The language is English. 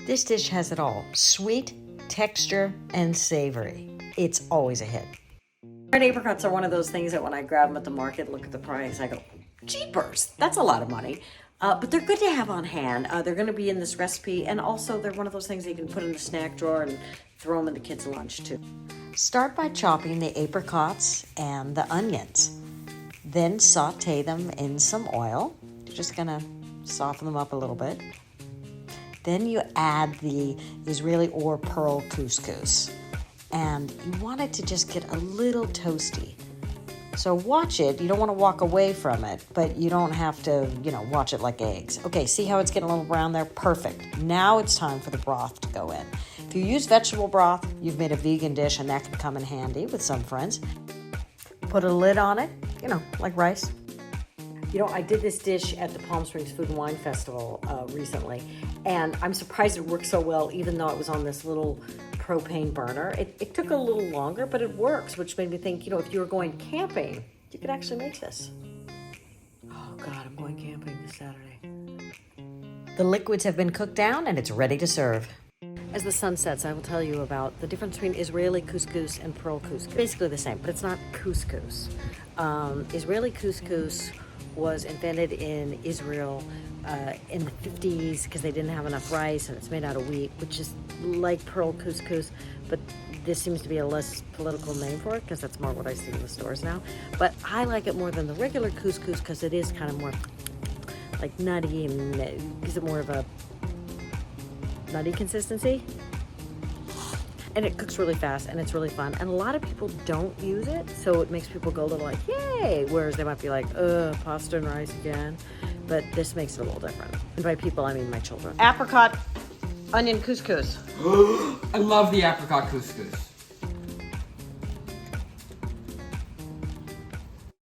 This dish has it all: sweet, texture, and savory. It's always a hit. Red apricots are one of those things that when I grab them at the market, look at the price, I go, jeepers, that's a lot of money. But they're good to have on hand. They're going to be in this recipe, and also they're one of those things that you can put in the snack drawer and throw them in the kids' lunch too. Start by chopping the apricots and the onions. Then saute them in some oil. You're just going to soften them up a little bit. Then you add the Israeli or pearl couscous. And you want it to just get a little toasty. So watch it. You don't want to walk away from it, but you don't have to, watch it like eggs. Okay, see how it's getting a little brown there? Perfect. Now it's time for the broth to go in. If you use vegetable broth, you've made a vegan dish, and that can come in handy with some friends. Put a lid on it, like rice. I did this dish at the Palm Springs Food and Wine Festival recently, and I'm surprised it worked so well, even though it was on this little propane burner. It took a little longer, but it works, which made me think, if you were going camping, you could actually make this. Oh God, I'm going camping this Saturday. The liquids have been cooked down, and it's ready to serve. As the sun sets, I will tell you about the difference between Israeli couscous and pearl couscous. Basically the same, but it's not couscous. Israeli couscous was invented in Israel in the 50s because they didn't have enough rice, and it's made out of wheat, which is like pearl couscous, but this seems to be a less political name for it because that's more what I see in the stores now. But I like it more than the regular couscous because it is kind of more like nutty, and it gives it more of a nutty consistency. And it cooks really fast, and it's really fun. And a lot of people don't use it, so it makes people go a little like, yay! Whereas they might be like, pasta and rice again. But this makes it a little different. And by people, I mean my children. Apricot onion couscous. I love the apricot couscous.